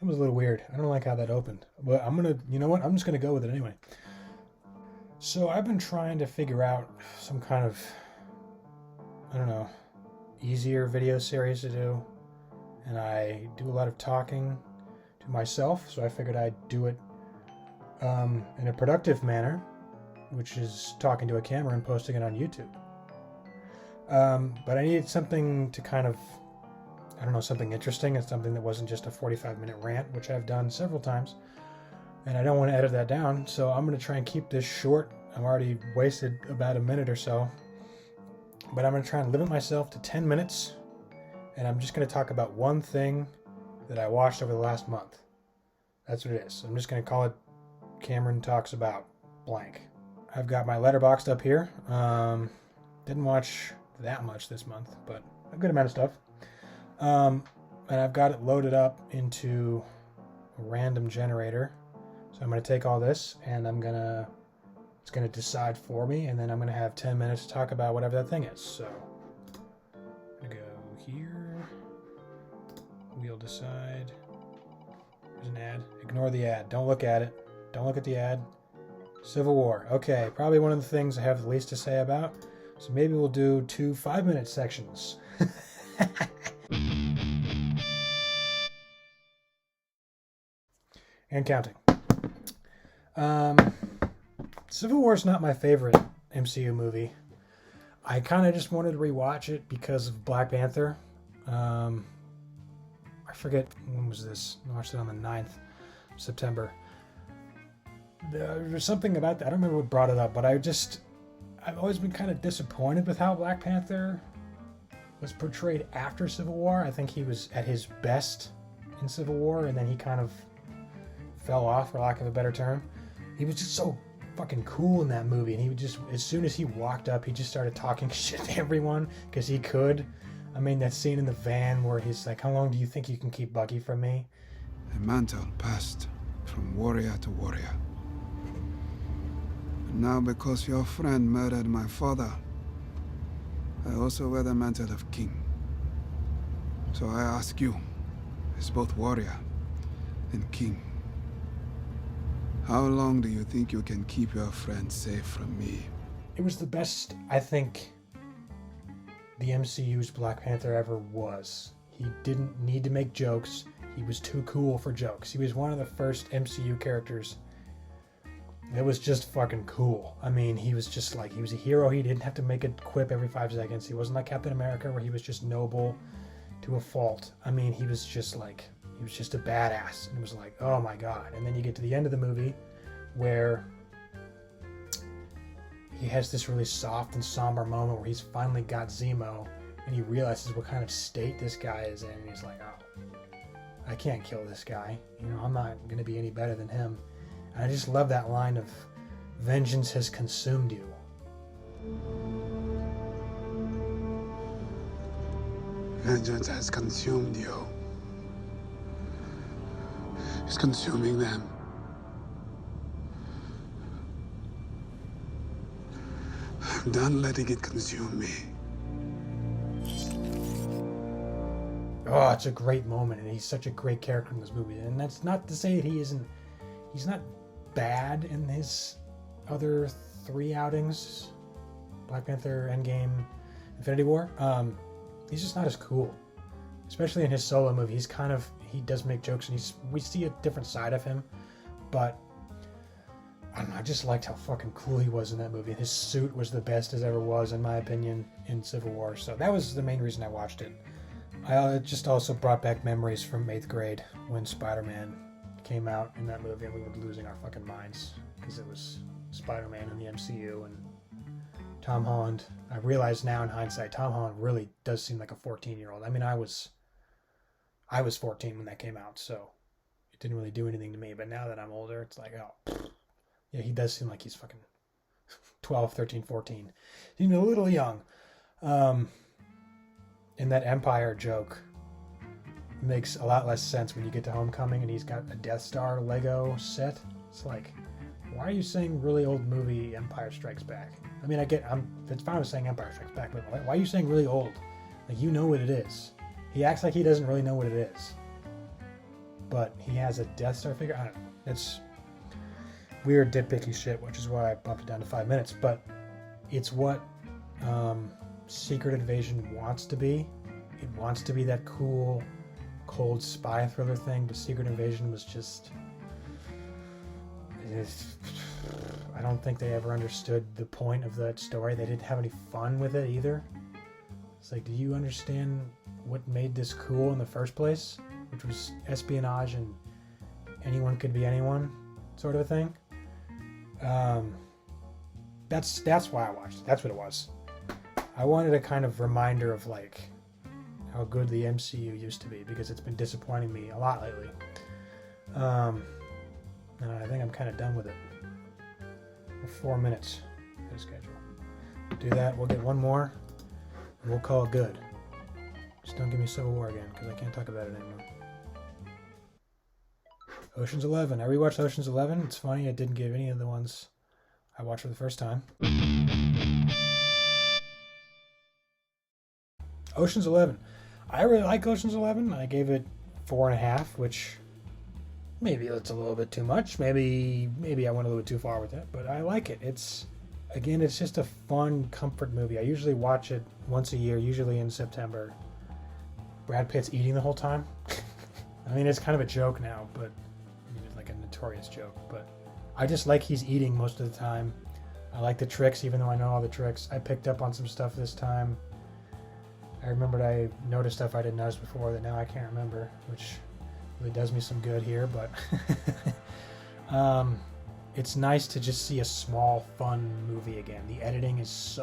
That was a little weird. I don't like how that opened. But you know what? I'm just gonna go with it anyway. So I've been trying to figure out some kind of, I don't know, easier video series to do. And I do a lot of talking to myself, so I figured I'd do it in a productive manner, which is talking to a camera and posting it on YouTube. But I needed something to kind of, I don't know, something interesting and something that wasn't just a 45-minute rant, which I've done several times. And I don't want to edit that down, so I'm going to try and keep this short. I've already wasted about a minute or so. But I'm going to try and limit myself to 10 minutes. And I'm just going to talk about one thing that I watched over the last month. That's what it is. I'm just going to call it Cameron Talks About Blank. I've got my Letterboxd up here. Didn't watch that much this month, but a good amount of stuff. And I've got it loaded up into a random generator. So I'm going to take all this and it's going to decide for me, and then I'm going to have 10 minutes to talk about whatever that thing is. So I'm going to go here. We'll decide. There's an ad. Ignore the ad. Don't look at it. Don't look at the ad. Civil War. Okay, probably one of the things I have the least to say about. So maybe we'll do 2 5-minute sections. And counting. Civil War is not my favorite MCU movie. I kind of just wanted to rewatch it because of Black Panther. I forget, when was this? I watched it on the 9th of September. There was something about that. I don't remember what brought it up, but I've always been kind of disappointed with how Black Panther was portrayed after Civil War. I think he was at his best in Civil War, and then he kind of fell off, for lack of a better term. He was just so fucking cool in that movie, and he would just, as soon as he walked up, he just started talking shit to everyone, because he could. I mean, that scene in the van where he's like, how long do you think you can keep Bucky from me? The mantle passed from warrior to warrior. And now, because your friend murdered my father, I also wear the mantle of king. So I ask you, as both warrior and king, how long do you think you can keep your friend safe from me? It was the best, I think, the MCU's Black Panther ever was. He didn't need to make jokes. He was too cool for jokes. He was one of the first MCU characters that was just fucking cool. I mean, he was just like, he was a hero. He didn't have to make a quip every 5 seconds. He wasn't like Captain America, where he was just noble to a fault. I mean, he was just like, he was just a badass. And it was like, oh my god. And then you get to the end of the movie where he has this really soft and somber moment where he's finally got Zemo, and he realizes what kind of state this guy is in, and he's like, oh, I can't kill this guy. You know, I'm not going to be any better than him. And I just love that line of, vengeance has consumed you. Vengeance has consumed you. It's consuming them. I'm done letting it consume me. Oh, it's a great moment, and he's such a great character in this movie. And that's not to say that he's not bad in his other 3 outings. Black Panther, Endgame, Infinity War. He's just not as cool. Especially in his solo movie. He does make jokes, and we see a different side of him. But I don't know, I just liked how fucking cool he was in that movie. And his suit was the best as ever was, in my opinion, in Civil War. So that was the main reason I watched it. It just also brought back memories from 8th grade when Spider-Man came out in that movie, and we were losing our fucking minds because it was Spider-Man in the MCU and Tom Holland. I realize now in hindsight, Tom Holland really does seem like a 14-year-old. I mean, I was 14 when that came out, so it didn't really do anything to me. But now that I'm older, it's like, oh, yeah, he does seem like he's fucking 12, 13, 14. He's a little young. And that Empire joke makes a lot less sense when you get to Homecoming and he's got a Death Star Lego set. It's like, why are you saying really old movie Empire Strikes Back? I mean, it's fine with saying Empire Strikes Back, but why are you saying really old? Like, you know what it is. He acts like he doesn't really know what it is. but he has a Death Star figure. I don't know. It's weird, nitpicky shit, which is why I bumped it down to 5 minutes. But it's what Secret Invasion wants to be. It wants to be that cool, cold spy thriller thing, but Secret Invasion was just... I don't think they ever understood the point of that story. They didn't have any fun with it either. It's like, do you understand what made this cool in the first place? Which was espionage and anyone could be anyone sort of a thing. That's why I watched it. That's what it was. I wanted a kind of reminder of like how good the MCU used to be, because it's been disappointing me a lot lately. And I think I'm kind of done with it. We're 4 minutes ahead of schedule. Do that. We'll get one more, and we'll call it good. Just don't give me Civil War again, because I can't talk about it anymore. Ocean's 11. I rewatched Ocean's 11. It's funny, I didn't give any of the ones I watched for the first time. Ocean's 11. I really like Ocean's 11. I gave it 4.5, which maybe it's a little bit too much. Maybe I went a little bit too far with it, but I like it. It's just a fun comfort movie. I usually watch it once a year, usually in September. Brad Pitt's eating the whole time. I mean, it's kind of a joke now, but it's like a notorious joke. But I just like he's eating most of the time. I like the tricks, even though I know all the tricks. I picked up on some stuff this time. I remembered I noticed stuff I didn't notice before that now I can't remember, which really does me some good here. But it's nice to just see a small, fun movie again. The editing is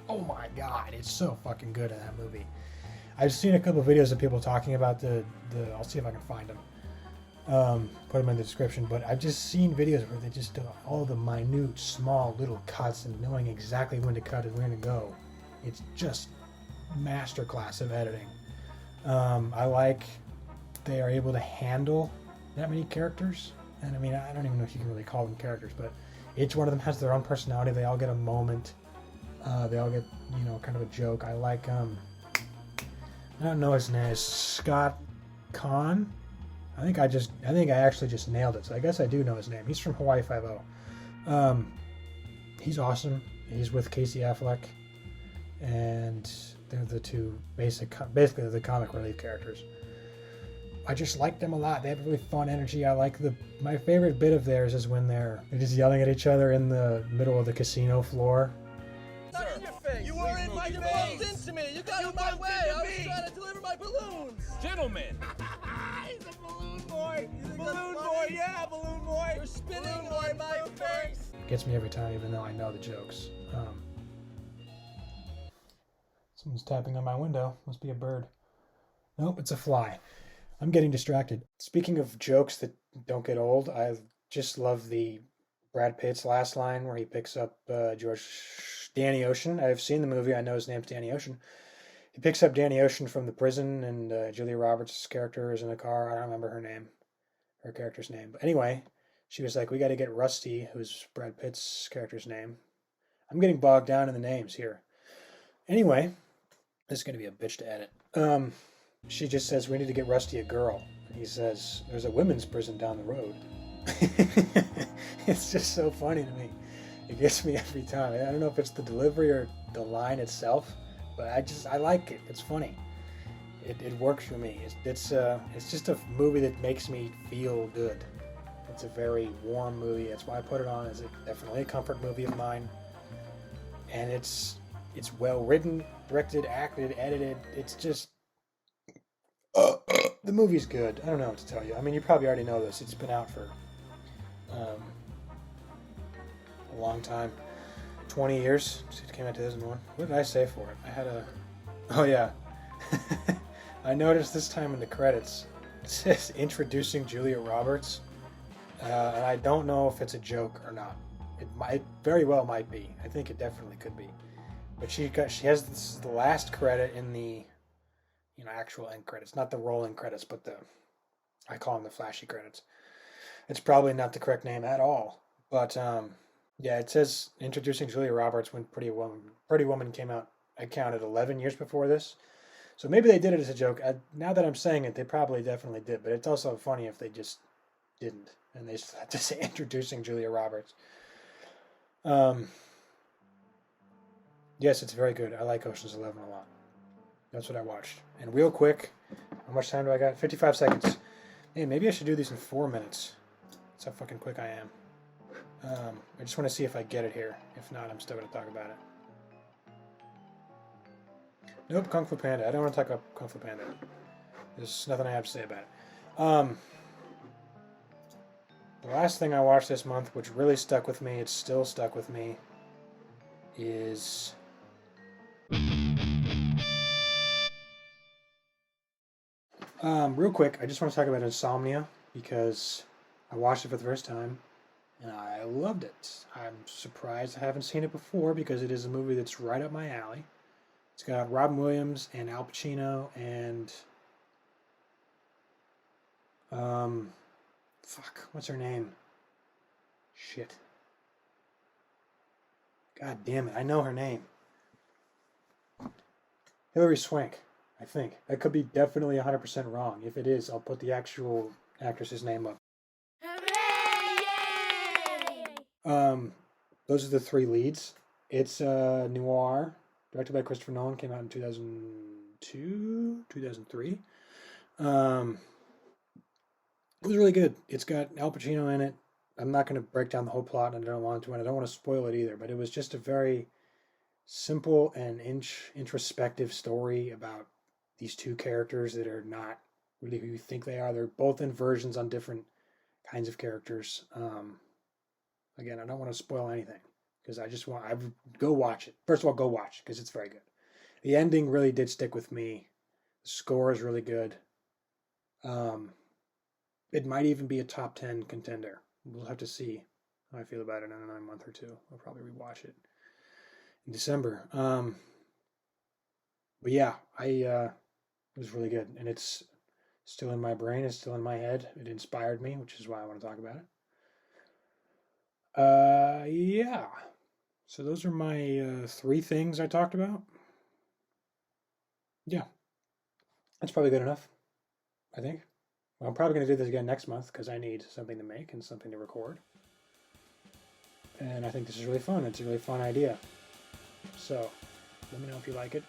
oh my god, it's so fucking good in that movie. I've seen a couple of videos of people talking about the I'll see if I can find them. Put them in the description, but I've just seen videos where they just do all the minute, small, little cuts and knowing exactly when to cut and when to go. It's just masterclass of editing. I like they are able to handle that many characters. And I mean, I don't even know if you can really call them characters, but each one of them has their own personality. They all get a moment. They all get, kind of a joke. I like, I don't know his name. It's Scott Conn. I think I actually just nailed it. So I guess I do know his name. He's from Hawaii Five-0. He's awesome. He's with Casey Affleck. And they're the two basically they're the comic relief characters. I just like them a lot. They have really fun energy. I like my favorite bit of theirs is when they're just yelling at each other in the middle of the casino floor. Sir, you were in my face. Into me. You got in my way. I was trying to deliver my balloons. Gentlemen. He's a balloon boy. Balloon boy, yeah, balloon boy. You're spinning on my face. Gets me every time, even though I know the jokes. Someone's tapping on my window. Must be a bird. Nope, it's a fly. I'm getting distracted. Speaking of jokes that don't get old, I just love the Brad Pitt's last line where he picks up Danny Ocean. I've seen the movie. I know his name's Danny Ocean. He picks up Danny Ocean from the prison, and Julia Roberts' character is in the car. I don't remember her character's name. But anyway, she was like, we got to get Rusty, who's Brad Pitt's character's name. I'm getting bogged down in the names here. Anyway, this is going to be a bitch to edit. She just says, we need to get Rusty a girl. And he says, there's a women's prison down the road. It's just so funny to me. It gets me every time. I don't know if it's the delivery or the line itself, but I like it. It's funny. It works for me. It's just a movie that makes me feel good. It's a very warm movie. That's why I put it on. It's definitely a comfort movie of mine. And it's well written, directed, acted, edited. It's just the movie's good. I don't know what to tell you. I mean, you probably already know this. It's been out for a long time. 20 years. It came out in 2001. What did I say for it? Oh yeah. I noticed this time in the credits, it says introducing Julia Roberts. And I don't know if it's a joke or not. It very well might be. I think it definitely could be. But she has the last credit in the actual end credits, not the rolling credits, but I call them the flashy credits. It's probably not the correct name at all, but yeah, it says introducing Julia Roberts when Pretty Woman came out. I counted 11 years before this, So maybe they did it as a joke. Now that I'm saying it, they probably definitely did. But it's also funny if they just didn't, and they had to say introducing Julia Roberts. Yes, it's very good. I like Ocean's 11 a lot. That's what I watched. And real quick, how much time do I got? 55 seconds. Hey, maybe I should do these in 4 minutes. That's how fucking quick I am. I just want to see if I get it here. If not, I'm still going to talk about it. Nope, Kung Fu Panda. I don't want to talk about Kung Fu Panda. There's nothing I have to say about it. The last thing I watched this month, which really stuck with me, it's still stuck with me, is... real quick, I just want to talk about Insomnia, because I watched it for the first time, and I loved it. I'm surprised I haven't seen it before, because it is a movie that's right up my alley. It's got Robin Williams and Al Pacino and... fuck, what's her name? Shit. God damn it, I know her name. Hilary Swank, I think. That could be definitely 100% wrong. If it is, I'll put the actual actress's name up. Hooray! Those are the three leads. It's noir, directed by Christopher Nolan, came out in 2002, 2003. It was really good. It's got Al Pacino in it. I'm not going to break down the whole plot, and I don't want to, and I don't want to spoil it either, but it was just a very simple and introspective story about these two characters that are not really who you think they are. They're both in versions on different kinds of characters. Again, I don't want to spoil anything, because I go watch it. First of all, go watch, because it's very good. The ending really did stick with me. The score is really good. It might even be a top 10 contender. We'll have to see how I feel about it in another month or two. I'll probably rewatch it in December. But yeah, it was really good, and it's still in my brain. It's still in my head. It inspired me, which is why I want to talk about it. Yeah. So those are my 3 things I talked about. Yeah, that's probably good enough, I think. Well, I'm probably going to do this again next month, because I need something to make and something to record. And I think this is really fun. It's a really fun idea. So, let me know if you like it.